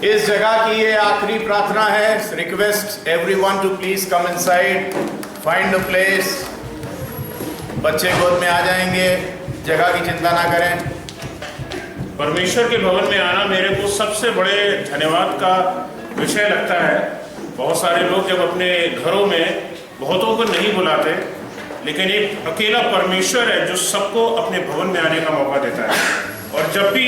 इस जगह की ये आखिरी प्रार्थना है। Request everyone to please come inside, find a place. बच्चे गोद में आ जाएंगे, जगह की चिंता ना करें। परमेश्वर के भवन में आना मेरे को सबसे बड़े धन्यवाद का विषय लगता है। बहुत सारे लोग जब अपने घरों में बहुतों को नहीं बुलाते, लेकिन एक अकेला परमेश्वर है जो सबको अपने भवन में आने का मौका देता है। और जब भी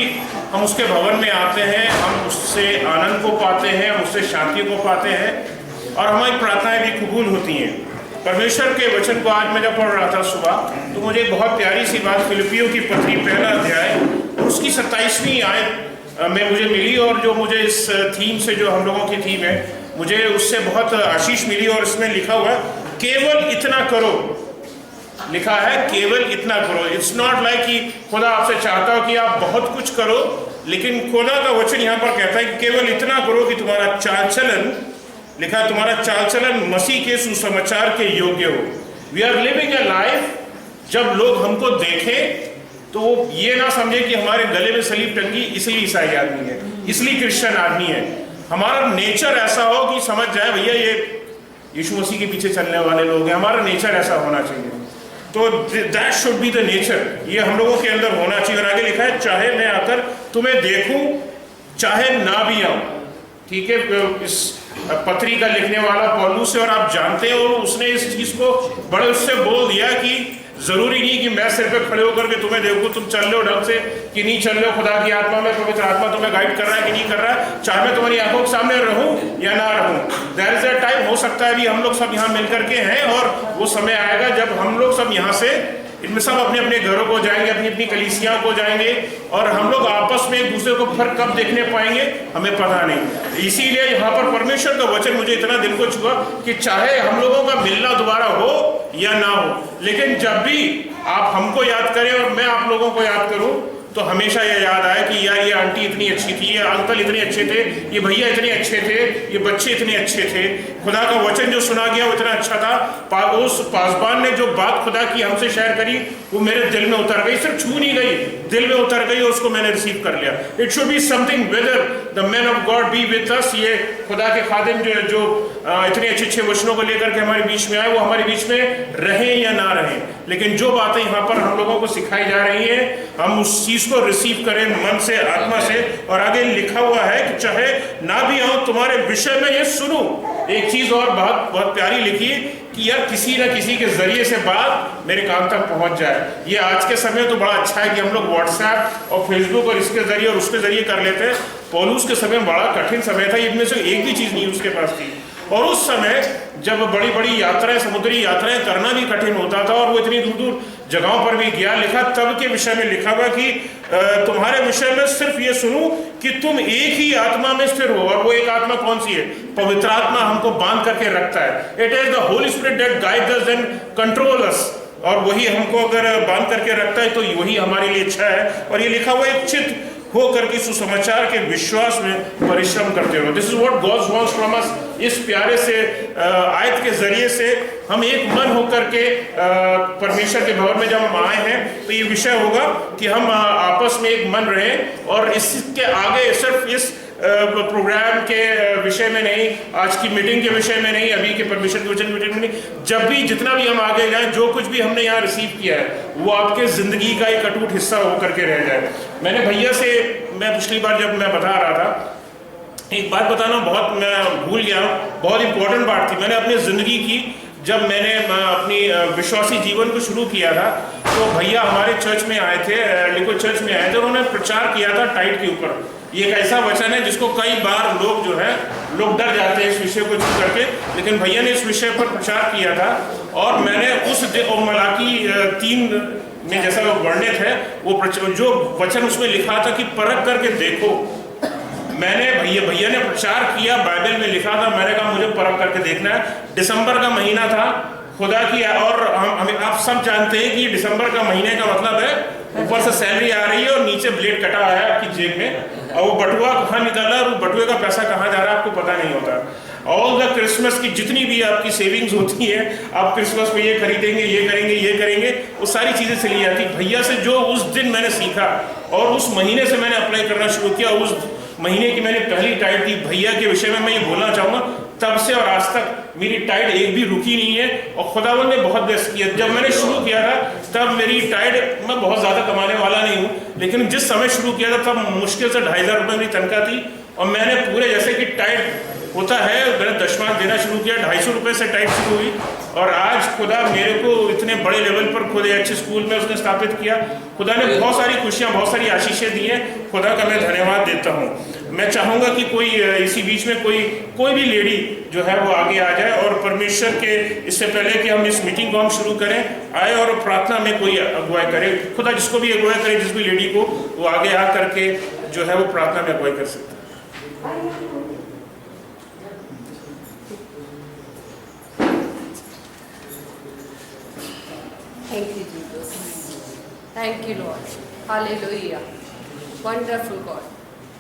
हम उसके भवन में आते हैं, हम उससे आनंद को पाते हैं, हम उससे शांति को पाते हैं और हमारी प्रार्थनाएं भी कबूल होती हैं। परमेश्वर के वचन को आज मैं जब पढ़ रहा था सुबह, तो मुझे एक बहुत प्यारी सी बात फिलिपियों की पत्री पहला अध्याय और उसकी 27वीं आयत में मुझे मिली। और जो मुझे इस थीम से, जो हम लोगों की थीम है, मुझे उससे बहुत आशीष मिली। और इसमें लिखा हुआ केवल इतना करो, लिखा है केवल इतना करो। इट्स नॉट लाइक कि खुदा आपसे चाहता हो कि आप बहुत कुछ करो, लेकिन खुदा का वचन यहाँ पर कहता है कि केवल इतना करो कि तुम्हारा चाल चलन, लिखा है तुम्हारा चाल चलन मसीह के सुसमाचार के योग्य हो। We are living a life, जब लोग हमको देखें तो वो ये ना समझे कि हमारे गले में सलीब टंगी इसलिए ईसाई आदमी है, इसलिए क्रिश्चियन आदमी है। हमारा नेचर ऐसा हो कि समझ जाए भैया ये यीशु मसीह के पीछे चलने वाले लोग हैं। हमारा नेचर ऐसा होना चाहिए। तो that should be the nature, ये हम लोगों के अंदर होना चाहिए। और आगे लिखा है चाहे मैं आकर तुम्हें देखूं, चाहे ना भी आऊं। ठीक है, इस पत्री का लिखने वाला पौलुस है और आप जानते हो उसने इस चीज को बड़े उससे बोल दिया कि जरूरी नहीं कि मैं सिर पे खड़े होकर के तुम्हें देखूं तुम चल रहे हो ढंग से कि नहीं चल रहे हो, खुदा की आत्मा में, पवित्र आत्मा तुम्हें गाइड कर रहा है कि नहीं कर रहा है, चाहे मैं तुम्हारी आंखों के सामने रहूं या ना रहूं। देयर इज अ टाइम, हो सकता है अभी हम लोग सब यहाँ मिल करके हैं और वो समय आएगा जब हम लोग सब यहाँ से, इनमें सब अपने अपने घरों को जाएंगे, अपनी अपनी कलीसियाओं को जाएंगे और हम लोग आपस में एक दूसरे को फिर कब देखने पाएंगे हमें पता नहीं। इसीलिए यहाँ पर परमेश्वर का वचन मुझे इतना दिल को छुआ कि चाहे हम लोगों का मिलना दोबारा हो या ना हो, लेकिन जब भी आप हमको याद करें और मैं आप लोगों को याद करूं, तो हमेशा ये याद आए कि यार ये आंटी इतनी अच्छी थी, ये अंकल इतने अच्छे थे, ये भैया इतने अच्छे थे, ये बच्चे इतने अच्छे थे। खुदा का वचन जो सुना गया वो इतना अच्छा था। उस पासबान ने जो बात खुदा की हमसे शेयर करी वो मेरे दिल में उतर गई, सिर्फ छू नहीं गई, दिल में उतर गई और उसको मैंने रिसीव कर लिया। It should be something whether the man of God be with us. ये खुदा के खादिम जो इतने अच्छे अच्छे वचनों को लेकर के हमारे बीच में आए, वो हमारे बीच में रहें या ना रहें, लेकिन जो बातें यहाँ पर हम लोगों को सिखाई जा रही हैं, हम उस चीज को रिसीव करें मन से, आत्मा से। और आगे लिखा हुआ है कि चाहे ना भी आऊं तुम्हारे विषय में ये सुनूं। एक चीज और बहुत प्यारी लिखी कि यार किसी न किसी के जरिए से बात मेरे कान तक पहुंच जाए। ये आज के समय तो बड़ा अच्छा है कि हम लोग व्हाट्सएप और फेसबुक और इसके जरिए और उसके जरिए कर लेते हैं। पौलुस के समय बड़ा कठिन समय था, इनमें से एक भी चीज नहीं उसके पास थी। और उस समय जब बड़ी बड़ी यात्राएं, समुद्री यात्राएं करना भी कठिन होता था और वो इतनी दूर दूर जगहों पर भी गया, लिखा तब के विषय में लिखा हुआ कि तुम्हारे विषय में सिर्फ ये सुनूं कि तुम एक ही आत्मा में स्थिर हो। और वो एक आत्मा कौन सी है? पवित्र आत्मा हमको बांध करके रखता है। It is the Holy Spirit that guides us and control us. और वही हमको अगर बांध करके रखता है तो वही हमारे लिए अच्छा है। और ये लिखा हुआ एक चित्त हो करके सुसमाचार के विश्वास में परिश्रम करते रहो। This is what God wants from us. इस प्यारे से आयत के जरिए से हम एक मन होकर के परमेश्वर के भवन में जब हम आए हैं तो ये विषय होगा कि हम आपस में एक मन रहें। और इसके आगे सिर्फ इस प्रोग्राम के विषय में नहीं, आज की मीटिंग के विषय में नहीं, अभी के परमेश्वर के वचन मीटिंग में नहीं, जब भी जितना भी हम आगे जाएं, जो कुछ भी हमने यहाँ रिसीव किया है वो आपके जिंदगी का एक अटूट हिस्सा होकर के रह जाए। मैंने भैया से, मैं पिछली बार जब मैं बता रहा था, एक बात बताना बहुत मैं भूल गया, बहुत इंपॉर्टेंट बात थी। मैंने अपनी जिंदगी की, जब मैंने अपनी विश्वासी जीवन को शुरू किया था तो भैया हमारे चर्च में आए थे, लिक्विड चर्च में आए थे, उन्होंने प्रचार किया था टाइट के ऊपर। ये एक ऐसा वचन है जिसको कई बार लोग लोग डर जाते हैं इस विषय को छू करके, लेकिन भैया ने इस विषय पर प्रचार किया था। और मैंने उस मलाकी 3 में जैसा वो वर्णित है, वो जो वचन उसमें लिखा था कि परख करके देखो, मैंने भैया ने प्रचार किया, बाइबल में लिखा था, मैंने कहा मुझे परख करके देखना है। दिसंबर का महीना था खुदा की, और हम आप सब जानते हैं कि दिसंबर का महीने का मतलब है ऊपर से सैलरी आ रही है और नीचे ब्लेड कटा आया है आपकी जेब में, और वो बटुआ कहाँ निकला और बटुए का पैसा कहाँ जा रहा है आपको पता नहीं होता। ऑल द क्रिसमस की जितनी भी आपकी सेविंग्स होती है, आप क्रिसमस में ये खरीदेंगे, ये करेंगे, वो सारी चीजें चली जाती। भैया से जो उस दिन मैंने सीखा और उस महीने से मैंने अप्लाई करना शुरू किया, महीने की मैंने पहली टाइट दी। भैया के विषय में मैं ये बोलना चाहूँगा, तब से और आज तक मेरी टाइट एक भी रुकी नहीं है और खुदावंद ने बहुत बेस्ट किया। जब मैंने शुरू किया था तब मेरी टाइट, मैं बहुत ज़्यादा कमाने वाला नहीं हूँ, लेकिन जिस समय शुरू किया था तब मुश्किल से 2500 रुपये मेरी तनख्वाह थी और मैंने पूरे, जैसे कि टाइट होता है, मैंने दशमांश देना शुरू किया। 250 रुपये से टाइट शुरू हुई और आज खुदा मेरे को इतने बड़े लेवल पर खुद एक अच्छे स्कूल में उसने स्थापित किया। खुदा ने बहुत सारी खुशियाँ, बहुत सारी आशीषें दी हैं। खुदा का मैं धन्यवाद देता हूँ। मैं चाहूँगा कि कोई इसी बीच में कोई भी लेडी जो है वो आगे आ जाए और परमेश्वर के, इससे पहले कि हम इस मीटिंग को हम शुरू करें, आए और प्रार्थना में कोई अगुवाई करे। खुदा जिसको भी अगुवाई करे, जिस भी लेडी को, वो आगे आ करके जो है वो प्रार्थना में अगुवाई कर सकता है। Thank you, Jesus. Thank you, Lord. Hallelujah. Wonderful God.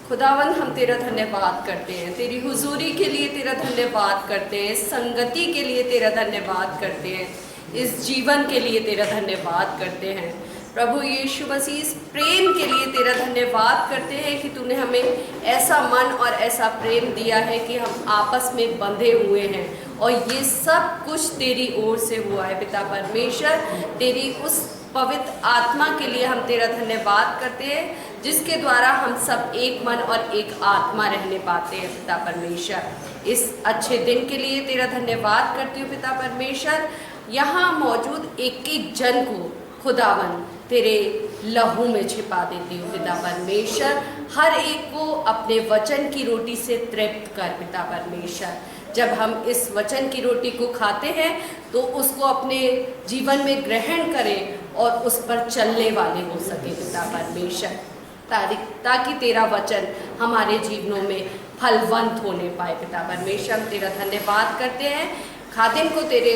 खुदावंद, हम तेरा धन्यवाद करते हैं, तेरी हुजूरी के लिए तेरा धन्यवाद करते हैं, संगति के लिए तेरा धन्यवाद करते हैं, इस जीवन के लिए तेरा धन्यवाद करते हैं। प्रभु यीशु मसीह, इस प्रेम के लिए तेरा धन्यवाद करते हैं कि तूने हमें ऐसा मन और ऐसा प्रेम दिया है कि हम आपस में बंधे हुए हैं और ये सब कुछ तेरी ओर से हुआ है। पिता परमेश्वर, तेरी उस पवित्र आत्मा के लिए हम तेरा धन्यवाद करते हैं, जिसके द्वारा हम सब एक मन और एक आत्मा रहने पाते हैं। पिता परमेश्वर, इस अच्छे दिन के लिए तेरा धन्यवाद करती हूँ। पिता परमेश्वर, यहाँ मौजूद एक एक जन को खुदावन तेरे लहू में छिपा देती हूँ। पिता परमेश्वर, हर एक को अपने वचन की रोटी से तृप्त कर। पिता परमेश्वर, जब हम इस वचन की रोटी को खाते हैं तो उसको अपने जीवन में ग्रहण करें और उस पर चलने वाले हो सके। पिता परमेश्वर, ताकि तेरा वचन हमारे जीवनों में फलवंत होने पाए। पिता परमेश्वर, हम तेरा धन्यवाद करते हैं। खादिम को तेरे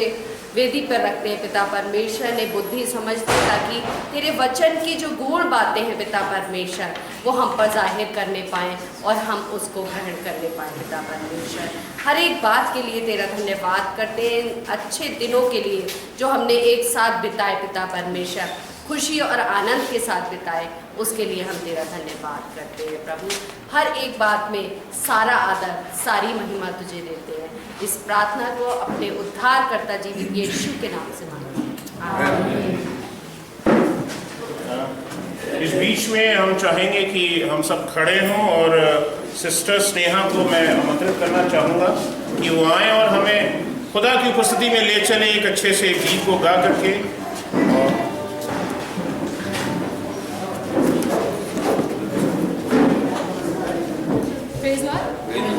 वेदी पर रखते हैं। पिता परमेश्वर ने बुद्धि समझ दी ताकि तेरे वचन की जो गूढ़ बातें हैं पिता परमेश्वर, वो हम पर जाहिर करने पाएँ और हम उसको ग्रहण करने पाएँ। पिता परमेश्वर, हर एक बात के लिए तेरा धन्यवाद करते हैं, अच्छे दिनों के लिए जो हमने एक साथ बिताए। पिता परमेश्वर, खुशी और आनंद के साथ बिताए, उसके लिए हम तेरा धन्यवाद करते हैं। प्रभु, हर एक बात में सारा आदर, सारी महिमा तुझे देते हैं। इस प्रार्थना को अपने उद्धारकर्ता जीवित यीशु के नाम से मांगते हैं, आमीन। इस बीच में हम चाहेंगे कि हम सब खड़े हों और सिस्टर स्नेहा को मैं आमंत्रित करना चाहूँगा कि वो आएँ और हमें खुदा की उपस्थिति में ले चलें एक अच्छे से गीत को गा करके। Praise Lord.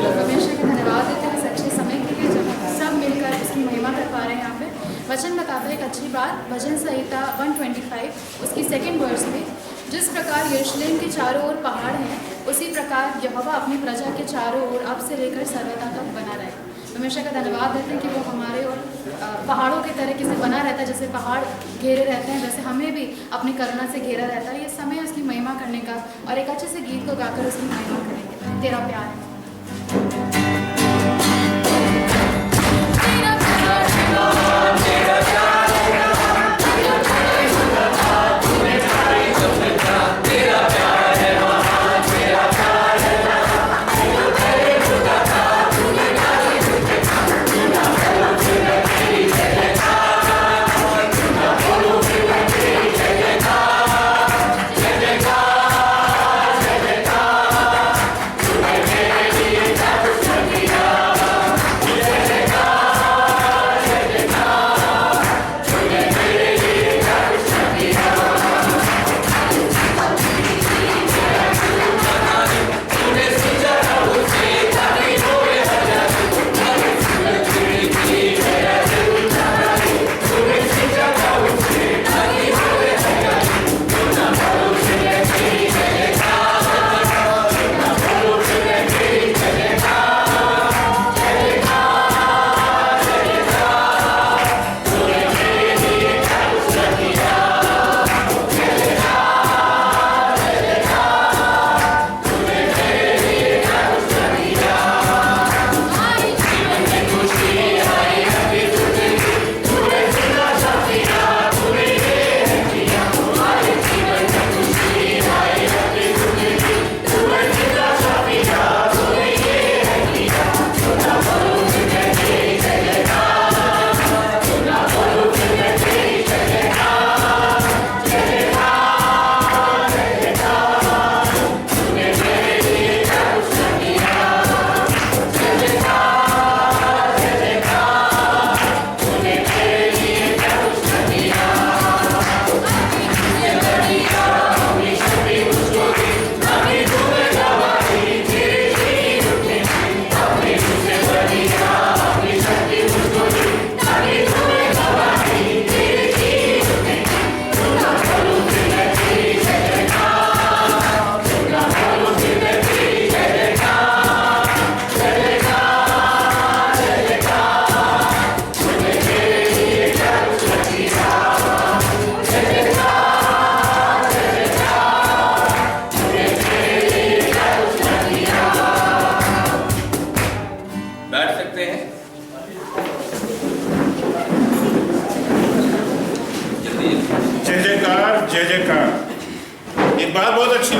परमेश्वर का धन्यवाद देते हैं इस अच्छे समय के लिए जब हम सब मिलकर उसकी महिमा कर पा रहे हैं। यहाँ पे वचन बताता है एक अच्छी बात, भजन संहिता 125 उसकी 2nd वर्स में, जिस प्रकार यरूशलेम के चारों ओर पहाड़ हैं, उसी प्रकार यहोवा अपनी प्रजा के चारों ओर अब से लेकर सर्वदा तक बना रहे। परमेश्वर का धन्यवाद देते हैं कि वो हमारे और पहाड़ों की तरीके से बना रहता है। जैसे पहाड़ घेरे रहते हैं, वैसे हमें भी अपनी करुणा से घेरा रहता है। ये समय है उसकी महिमा करने का और एक अच्छे से गीत को गाकर उसकी महिमा करेंगे। तेरा प्यार है। Thank you.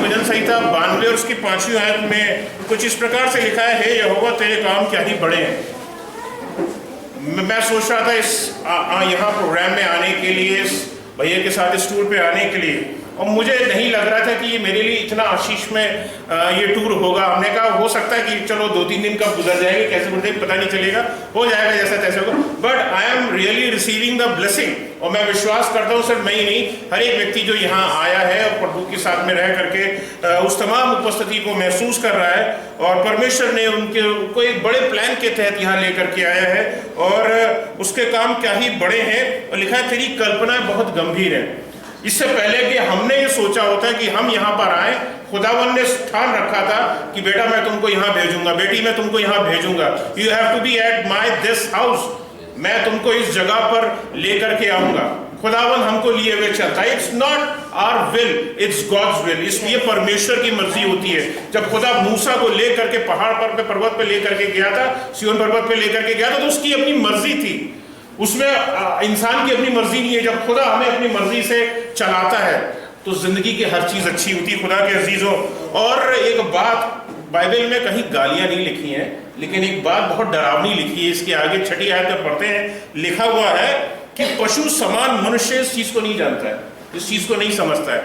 भजन संहिता 92 और उसकी 5वीं आयत में कुछ इस प्रकार से लिखा है, हे यहोवा तेरे काम क्या ही बड़े हैं। मैं सोच रहा था यहाँ प्रोग्राम में आने के लिए, इस भैया के साथ इस टूर पे आने के लिए, और मुझे नहीं लग रहा था कि ये मेरे लिए इतना आशीष में ये टूर होगा। हमने कहा हो सकता है कि चलो 2-3 दिन कब गुजर जाएंगे, कैसे गुजर पता नहीं चलेगा, हो जाएगा जैसा तैसा होगा, but I am really receiving the blessing. और मैं विश्वास करता हूँ सिर्फ मैं ही नहीं, हर एक व्यक्ति जो यहाँ आया है और प्रभु के साथ में रह करके उस तमाम उपस्थिति को महसूस कर रहा है, और परमेश्वर ने उनको एक बड़े प्लान के तहत यहाँ लेकर के आया है, और उसके काम क्या ही बड़े हैं। और लिखा है तेरी कल्पनाएं बहुत गंभीर है। इससे पहले कि हमने ये सोचा होता है कि हम यहाँ पर आए, खुदावन ने ठान रखा था कि बेटा मैं तुमको यहाँ भेजूंगा, बेटी मैं तुमको यहाँ भेजूंगा, you have to be at my this house, मैं तुमको इस जगह पर लेकर के आऊंगा। खुदावन हमको लिए हुए चलता है। It's not our will, it's God's will. इसलिए परमेश्वर की मर्जी होती है। जब खुदा मूसा को लेकर के पहाड़ पर पे पर्वत पे लेकर के गया था, सिय्योन पर्वत पे लेकर के गया था, तो उसकी अपनी मर्जी थी, उसमें इंसान की अपनी मर्जी नहीं है। जब खुदा हमें अपनी मर्जी से चलाता है तो जिंदगी की हर चीज अच्छी होती है, खुदा के अजीजों। और एक बात, बाइबल में कहीं गालियां नहीं लिखी हैं, लेकिन एक बात बहुत डरावनी लिखी है। इसके आगे 6ठी आयत में पढ़ते हैं, लिखा हुआ है कि पशु समान मनुष्य इस चीज को नहीं जानता है, इस चीज को नहीं समझता है।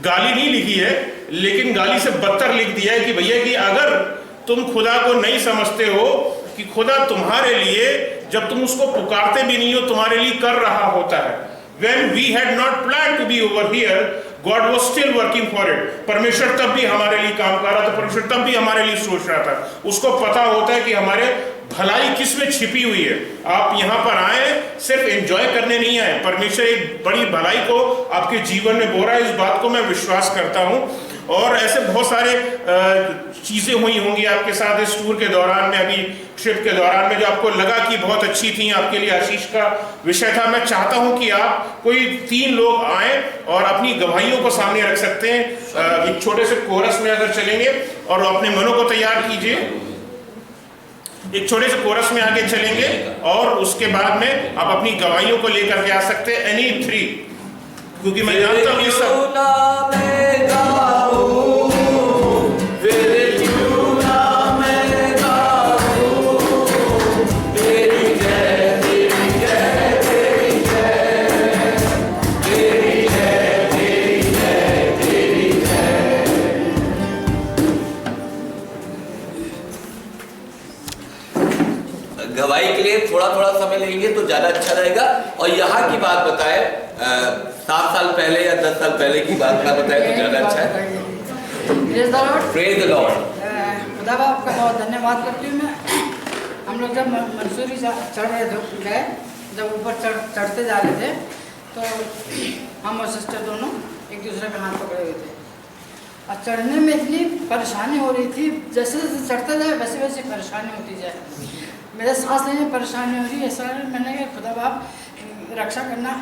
गाली नहीं लिखी है, लेकिन गाली से बदतर लिख दिया है कि भैया कि अगर तुम खुदा को नहीं समझते हो कि खुदा तुम्हारे लिए, जब तुम उसको पुकारते भी नहीं हो, तुम्हारे लिए कर रहा होता है। When we had not planned to be over here, God was still working for it. परमेश्वर तब भी हमारे लिए काम कर रहा था, परमेश्वर तब भी हमारे लिए सोच रहा था। उसको पता होता है कि हमारे भलाई किस में छिपी हुई है। आप यहाँ पर आए सिर्फ एंजॉय करने नहीं आए, परमेश्वर एक बड़ी भलाई को आपके जीवन में बो रहा है, इस बात को मैं विश्वास करता हूँ। और ऐसे बहुत सारे चीज़ें हुई होंगी आपके साथ इस टूर के दौरान में, अभी ट्रिप के दौरान में, जो आपको लगा कि बहुत अच्छी थी, आपके लिए आशीष का विषय था। मैं चाहता हूं कि आप कोई 3 लोग आए और अपनी गवाहियों को सामने रख सकते हैं। एक छोटे से कोरस में अगर चलेंगे और अपने मनों को तैयार कीजिए, एक छोटे से कोरस में आगे चलेंगे और उसके बाद में आप अपनी गवाहियों को लेकर के आ सकते हैं, एनी 3, क्योंकि मैं जानता हूँ ये सब गवाही के लिए थोड़ा समय लेंगे तो ज्यादा अच्छा रहेगा। और यहाँ की बात बताए, 7 साल पहले या 10 साल पहले की बात ना बताए तो ज्यादा अच्छा है। Praise the Lord. खुदा बाप का बहुत धन्यवाद करती हूँ मैं। हम लोग जब मंसूरी चढ़ रहे थे, जब ऊपर चढ़ते जा रहे थे, तो हम और सिस्टर दोनों एक दूसरे पे हाथ पकड़े हुए थे, और चढ़ने में इतनी परेशानी हो रही थी, जैसे जैसे चढ़ते जाए वैसे वैसे परेशानी होती जाए। मेरे सांस लेने में परेशानी हो रही है सर, मैंने कहा खुदा बाप रक्षा करना।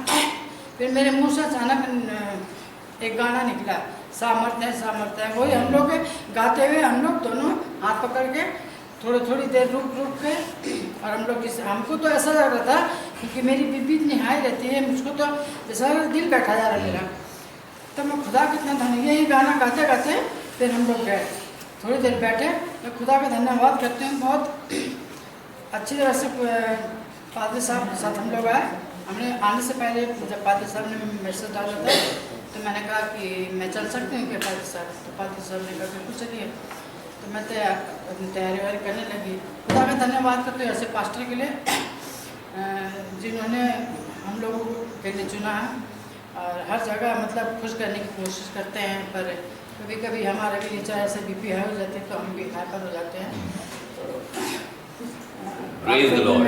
फिर मेरे मुंह से अचानक एक गाना निकला, सामर्थ्य है सामर्थ्य है। वही हम लोग गाते हुए हम लोग दोनों हाथ पकड़ के थोड़ी देर रुक के, और हम लोग हमको तो ऐसा लग रहा था क्योंकि मेरी बीबी इतनी हाई रहती है, मुझको तो जैसा दिल बैठा जा रहा मेरा। तो मैं खुदा कितना धन्य, यही गाना गाते गाते फिर हम लोग गए, थोड़ी देर बैठे। मैं खुदा का धन्यवाद करते हैं, बहुत अच्छी तरह से पादरी साहब के साथ हम लोग आए। हमने आने से पहले जब पादरी साहब ने मैसेज डाला था तो मैंने कहा कि मैं चल सकती हूँ क्या पादरी साहब, तो पादरी साहब ने कहा बिल्कुल चलिए। तो मैं तैयारी वारी करने लगी। खुदा का धन्यवाद करते हैं ऐसे पास्टर के लिए जिन्होंने हम लोगों के लिए चुना है, और हर जगह मतलब खुश करने की कोशिश करते हैं। पर कभी कभी हमारे भी चाहे ऐसे बीपी हाई हो जाती है तो हम भी हाइपर हो जाते हैं। Praise the Lord.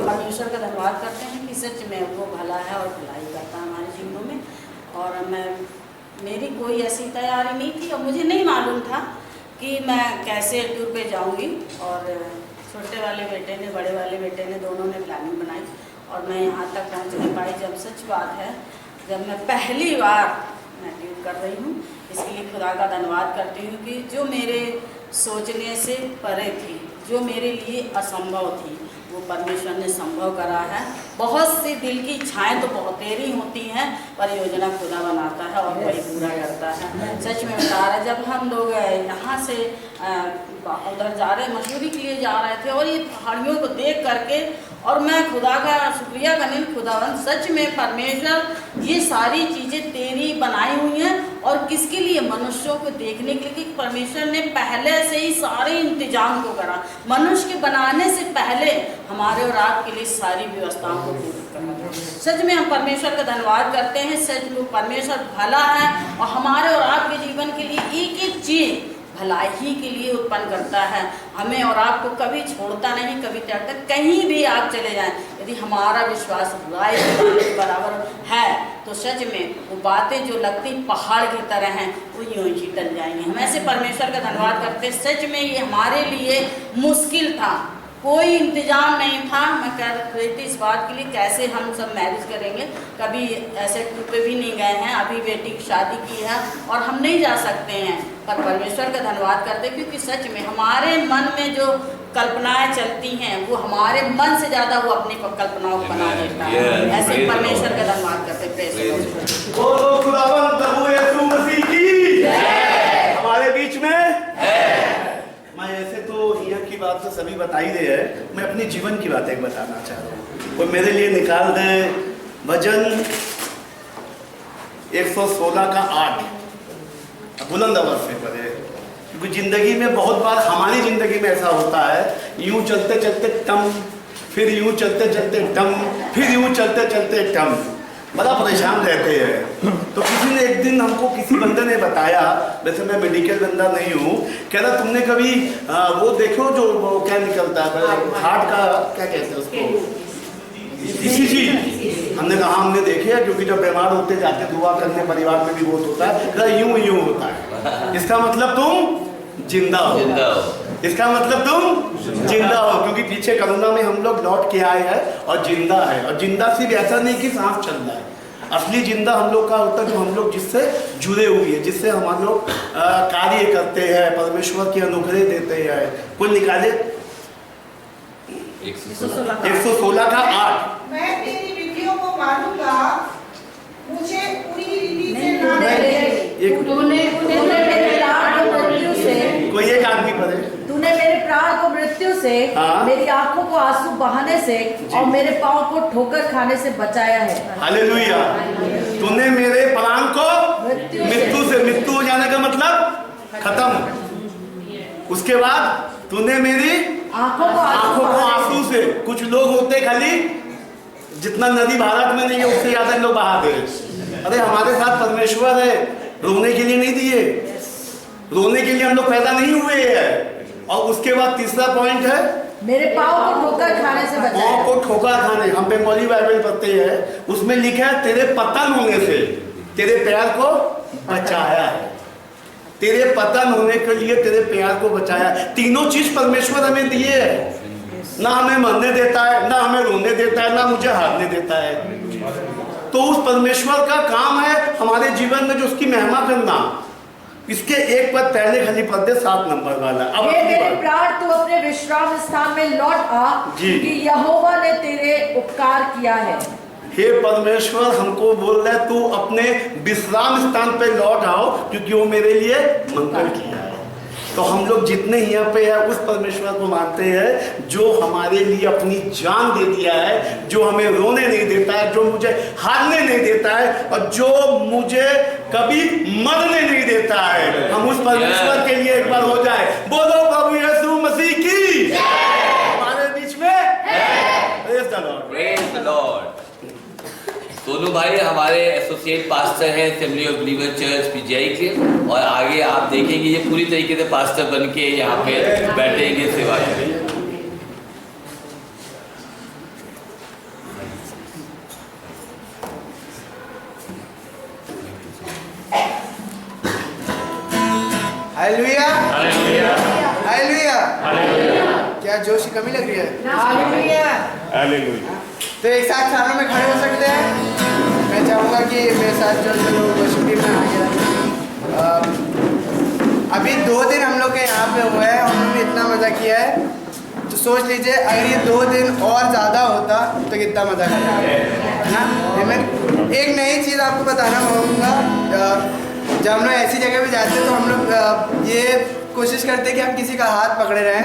परमेश्वर का धन्यवाद करते हैं कि सच में वो भला है और भलाई करता है हमारे जीवनों में। और मेरी कोई ऐसी तैयारी नहीं थी, और मुझे नहीं मालूम था कि मैं कैसे टूर पे जाऊंगी। और छोटे वाले बेटे ने, बड़े वाले बेटे ने, दोनों ने प्लानिंग बनाई और मैं यहाँ तक पहुँच नहीं पाई। जब सच बात है, जब मैं पहली बार मैं टूर कर रही हूँ, इसके लिए खुदा का धन्यवाद करती हूँ कि जो मेरे सोचने से परे थी, जो मेरे लिए असंभव थी, वो परमेश्वर ने संभव करा है। बहुत सी दिल की इच्छाएं तो बहुतेरी होती हैं, पर योजना खुदा बनाता है और वही पूरा करता है। सच में बता रहा, जब हम लोग यहाँ से उधर जा रहे, मसूरी के लिए जा रहे थे, और ये पहाड़ियों को देख करके, और मैं खुदा का शुक्रिया करने, खुदावन सच में परमेश्वर ये सारी चीज़ें तेरी बनाई हुई हैं, और किसके लिए? मनुष्यों को देखने के लिए, कि परमेश्वर ने पहले से ही सारे इंतजाम को करा। मनुष्य के बनाने से पहले हमारे और आपके लिए सारी व्यवस्थाओं को पूरी करा। सच में हम परमेश्वर का धन्यवाद करते हैं। सच में परमेश्वर भला है, और हमारे और आपके जीवन के लिए एक एक चीज़ भलाई ही के लिए उत्पन्न करता है। हमें और आपको कभी छोड़ता नहीं, कभी त्यागता। कहीं भी आप चले जाएं, यदि हमारा विश्वास राय के बराबर है, तो सच में वो बातें जो लगती पहाड़ की तरह हैं, वो यूं ही टल जाएंगी। हम ऐसे परमेश्वर का धन्यवाद करते। सच में ये हमारे लिए मुश्किल था, कोई इंतजाम नहीं था। मैं कह रही थी इस बात के लिए, कैसे हम सब मैरिज करेंगे, कभी ऐसे ट्रिप पे भी नहीं गए हैं। अभी बेटी की शादी की है और हम नहीं जा सकते हैं, पर परमेश्वर का धन्यवाद करते, क्योंकि सच में हमारे मन में जो कल्पनाएं चलती हैं, वो हमारे मन से ज़्यादा वो अपनी कल्पनाओं को बना देता है। ऐसे ही परमेश्वर का धन्यवाद करते। खुदावंद प्रभु यीशु मसीह की हमारे बीच में है। मैं ऐसे तो यहाँ की बात तो सभी बता ही रहे हैं, मैं अपनी जीवन की बात एक बताना चाह रहा हूँ। कोई मेरे लिए निकाल दे भजन 116 का 8 बुलंद आवाज से पढ़े, क्योंकि जिंदगी में बहुत बार हमारी जिंदगी में ऐसा होता है, यूं चलते चलते टम, फिर यूं चलते चलते टम, फिर यूं चलते चलते टम, बड़ा परेशान रहते हैं। तो किसी ने एक दिन हमको किसी बंदे ने बताया, वैसे मैं मेडिकल बंदा नहीं हूँ, कह रहा तुमने कभी वो देखो जो वो क्या निकलता है हार्ट का, क्या कहते हैं उसको, ECG। हमने कहा हमने देखे है, क्योंकि जब बीमार होते जाते दुआ करने परिवार में भी बहुत होता है, यूं होता है। इसका मतलब तुम जिंदा हो, इसका मतलब तुम जिंदा हो, क्योंकि पीछे कोरोना में हम लोग लौट के आए हैं और जिंदा है। और जिंदा सिर्फ ऐसा नहीं कि सांस चल रहा है, असली जिंदा हम लोग का होता है जो हम लोग जिससे जुड़े हुए हैं, जिससे हम लोग कार्य करते हैं, परमेश्वर के अनुग्रह देते हैं। कोई निकाले 116 का 8। मैं तेरी विधियों को मानूंगा, मुझे पूरी रीति से ना डरे। तूने मेरे प्राण को मृत्यु से, कोई एक आदमी पढ़े, तूने मेरे प्राण को मृत्यु से, मेरी आंखों को आंसू बहाने से, और मेरे पाँव को ठोकर खाने से बचाया है। हालेलुया। तूने मेरे प्राण को मृत्यु से, मृत्यु हो जाने का मतलब खत्म। उसके बाद तूने मेरी आंखों को आंसू से। कुछ लोग होते खाली जितना नदी भारत में नहीं है उससे ज्यादा लोग बहा दे। अरे हमारे साथ परमेश्वर है, रोने के लिए नहीं दिए, रोने के लिए हम लोग पैदा नहीं हुए हैं। और उसके बाद तीसरा पॉइंट है, मेरे पाँव को ठोकर खाने से बचाया। पाँव को ठोकर खाने, हम बंगाली बाइबल पढ़ते हैं, उसमें लिखा है तेरे पतन होने से तेरे पैर को बचाया है। तेरे पतन होने के लिए तेरे प्यार को बचाया। तीनों चीज परमेश्वर हमें दिए है, ना हमें मरने देता है, ना हमें रोने देता है, ना मुझे हारने देता है। तो उस परमेश्वर का काम है हमारे जीवन में जो उसकी महिमा करना। इसके एक पद पहले खाली पद 7 नंबर वाला। अब मेरे प्राण तू अपने विश्राम स्थान में लौट आ, क्योंकि यहोवा ने तेरे उपकार किया है। हे परमेश्वर हमको बोल रहा है तू अपने विश्राम स्थान पे लौट आओ, क्योंकि वो मेरे लिए मंगल किया है। तो हम लोग जितने यहाँ पे हैं उस परमेश्वर को मानते हैं जो हमारे लिए अपनी जान दे दिया है, जो हमें रोने नहीं देता है, जो मुझे हारने नहीं देता है, और जो मुझे कभी मरने नहीं देता है। हम उस परमेश्वर के लिए एक बार हो जाए, बोलो प्रभु यीशु मसीह की हमारे बीच में praise the Lord, praise the Lord. Sonu भाई हमारे एसोसिएट पास्टर हैं assembly of believer church PGI के, और आगे आप देखेंगे ये पूरी तरीके से पास्टर बन के यहाँ पे बैठेंगे, सेवा करेंगे। Hallelujah, hallelujah, hallelujah. क्या जोश की कमी लग रही है? Hallelujah, hallelujah. तो एक साथ खानों में खड़े हो सकते हैं। मैं चाहूँगा कि मेरे साथ जो लोग वर्शिप टीम में आ गया, अभी 2 दिन हम लोग के यहाँ पे हुए हैं, हमने इतना मज़ा किया है, तो सोच लीजिए अगर ये 2 दिन और ज़्यादा होता तो कितना मज़ा करता है ना। एक नई चीज़ आपको बताना चाहूँगा, जब हम लोग ऐसी जगह पे जाते हैं तो हम लोग ये कोशिश करते हैं कि हम किसी का हाथ पकड़े रहें,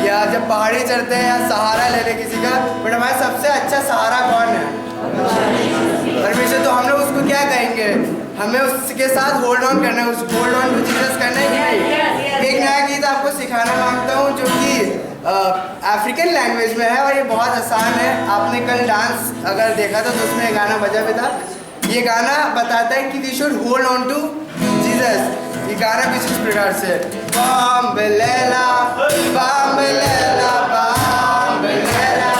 या जब पहाड़ी चढ़ते हैं या सहारा ले लें किसी का। बट हमारा सबसे अच्छा सहारा कौन है? परमेश्वर। तो हम लोग उसको क्या कहेंगे? हमें उसके साथ होल्ड ऑन करना है, उस होल्ड ऑन टू जीसस करना है। एक नया गीत आपको सिखाना मांगता हूँ जो कि अफ्रीकन लैंग्वेज में है और ये बहुत आसान है। आपने कल डांस अगर देखा था तो उसमें गाना बजा भी था। ये गाना बताता है कि we should hold on to Jesus. ये गाना कुछ इस प्रकार से, बाम्बेलेला बाम्बेलेला बाम्बेलेला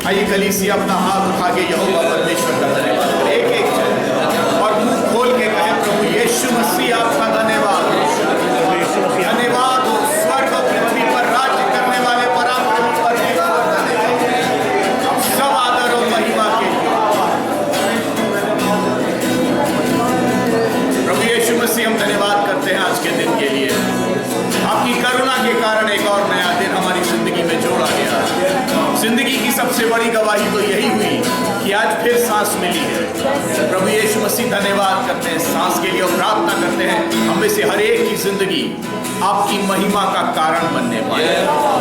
आइए कलीसिया अपना हाथ उठा के यहोवा परमेश्वर का धन्यवाद करें, एक एक जन, और मुंह खोल के कहें, प्रभु यीशु मसीह आपका धन्यवाद, धन्यवाद हो स्वर्ग और पृथ्वी पर राज्य करने वाले पराक्रमी परमेश्वर, धन्यवाद। अब सब आदर और महिमा के लिए प्रभु यीशु मसीह हम धन्यवाद करते हैं आज के दिन के लिए। आपकी करुणा के कारण एक और नया दिन हमारी जिंदगी में जोड़ा गया। जिंदगी की सबसे बड़ी गवाही तो यही हुई कि आज फिर सांस मिली है। प्रभु यीशु मसीह धन्यवाद करते हैं सांस के लिए और प्रार्थना करते हैं हम में से हर एक की जिंदगी आपकी महिमा का कारण बनने पाए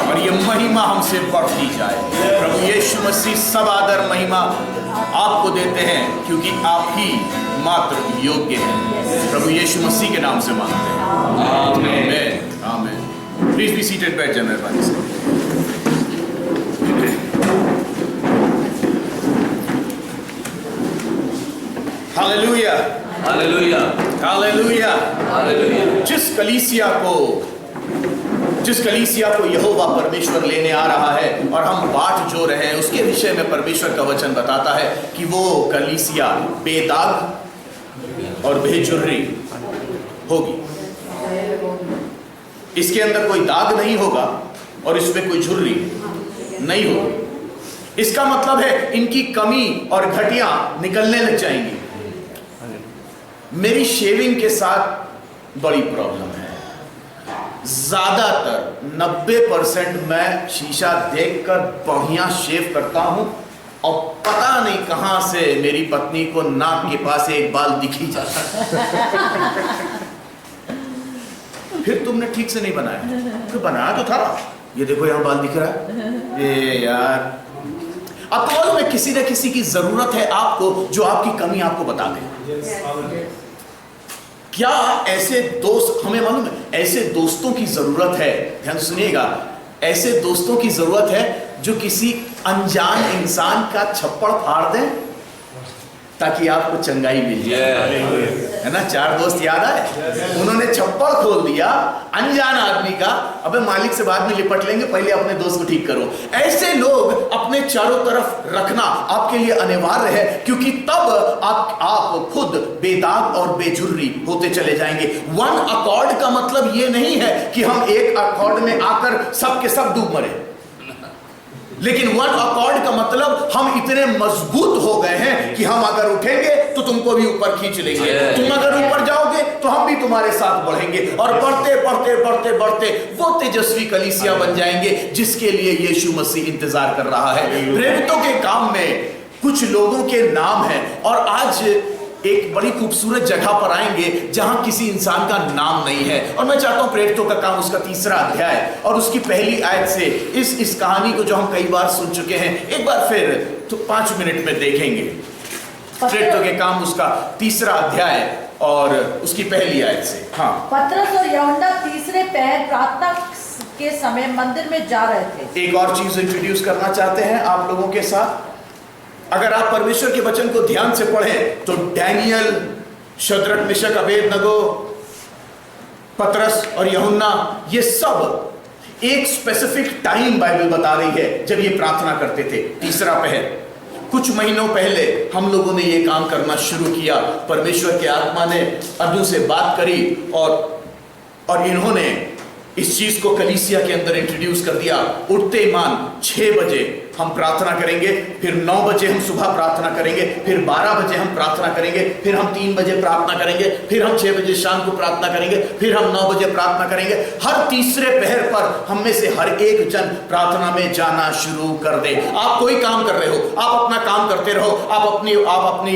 और ये महिमा हमसे बढ़ती जाए। प्रभु यीशु मसीह सब आदर महिमा आपको देते हैं क्योंकि आप ही मात्र योग्य हैं। प्रभु यीशु मसीह के नाम से मांगते हैं, आमीन, आमीन। प्लीज बी सीटेड, बैठ जाए मेहरबानी से। Hallelujah, hallelujah, hallelujah, hallelujah. जिस कलीसिया को यहोवा परमेश्वर लेने आ रहा है और हम बाट जो रहे हैं उसके विषय में परमेश्वर का वचन बताता है कि वो कलीसिया बेदाग और बेजुर्री होगी। इसके अंदर कोई दाग नहीं होगा और इसमें कोई झुर्री नहीं होगी। इसका मतलब है इनकी कमी और घटियां निकलने लग जाएंगी। मेरी शेविंग के साथ बड़ी प्रॉब्लम है। ज्यादातर 90% मैं शीशा देखकर बढ़िया शेव करता हूं और पता नहीं कहां से मेरी पत्नी को नाक के पास एक बाल दिख ही जाता है। फिर तुमने ठीक से नहीं बनाया। तो बनाया तो था, ये देखो यहां बाल दिख रहा है। ये यार, अब तो मालूम है किसी न किसी की जरूरत है आपको जो आपकी कमी आपको बता दे। क्या ऐसे दोस्त, हमें मालूम है ऐसे दोस्तों की जरूरत है, ध्यान सुनिएगा, ऐसे दोस्तों की जरूरत है जो किसी अनजान इंसान का छप्पड़ फाड़ दें ताकि आपको चंगाई मिल जाए, है ना। 4 दोस्त याद आए, उन्होंने छप्पड़ खोल दिया अनजान आदमी का। अबे मालिक से बाद में लिपट लेंगे, पहले अपने दोस्त को ठीक करो। ऐसे लोग अपने चारों तरफ रखना आपके लिए अनिवार्य है क्योंकि तब आप खुद बेदाग और बेजुर्री होते चले जाएंगे। वन अकॉर्ड का मतलब ये नहीं है कि हम एक अकॉर्ड में आकर सब के सब डूब मरे, लेकिन वन अकॉर्ड का मतलब हम इतने मजबूत हो गए हैं कि हम अगर उठेंगे तो तुमको भी ऊपर खींच लेंगे, तुम अगर ऊपर जाओगे तो हम भी तुम्हारे साथ बढ़ेंगे और बढ़ते बढ़ते बढ़ते बढ़ते वो तेजस्वी कलीसिया बन जाएंगे जिसके लिए यीशु मसीह इंतजार कर रहा है। प्रेरितों के काम में कुछ लोगों के नाम है और आज एक बड़ी खूबसूरत जगह पर आएंगे जहां किसी इंसान का नाम नहीं है। और मैं चाहता हूं प्रेरितों का काम उसका 3रा अध्याय और उसकी पहली आयत से इस कहानी को जो हम कई बार सुन चुके हैं एक बार फिर तो 5 मिनट में देखेंगे। प्रेरितों के काम उसका 3रा अध्याय और उसकी पहली आयत से। हाँ, पतरस और यूहन्ना तीसरे पहर प्रार्थना के समय मंदिर में जा रहे थे। एक और चीज इंट्रोड्यूस करना चाहते हैं आप लोगों के साथ। अगर आप परमेश्वर के वचन को ध्यान से पढ़ें तो डैनियल, शद्रक, मिशक, अबेदनगो, पतरस और यूहन्ना, ये सब एक स्पेसिफिक टाइम बाइबल बता रही है जब ये प्रार्थना करते थे, 3रा पहर। कुछ महीनों पहले हम लोगों ने ये काम करना शुरू किया। परमेश्वर के आत्मा ने अदू से बात करी और इन्होंने इस चीज को कलीसिया के अंदर इंट्रोड्यूस कर दिया। उठते ईमान 6 बजे हम प्रार्थना करेंगे, फिर 9 बजे हम सुबह प्रार्थना करेंगे, फिर 12 बजे हम प्रार्थना करेंगे, फिर हम 3 बजे प्रार्थना करेंगे, फिर हम 6 बजे शाम को प्रार्थना करेंगे, फिर हम 9 बजे प्रार्थना करेंगे। हर तीसरे पहर पर हम में से हर एक जन प्रार्थना में जाना शुरू कर दे। आप कोई काम कर रहे हो, आप अपना काम करते रहो, आप अपनी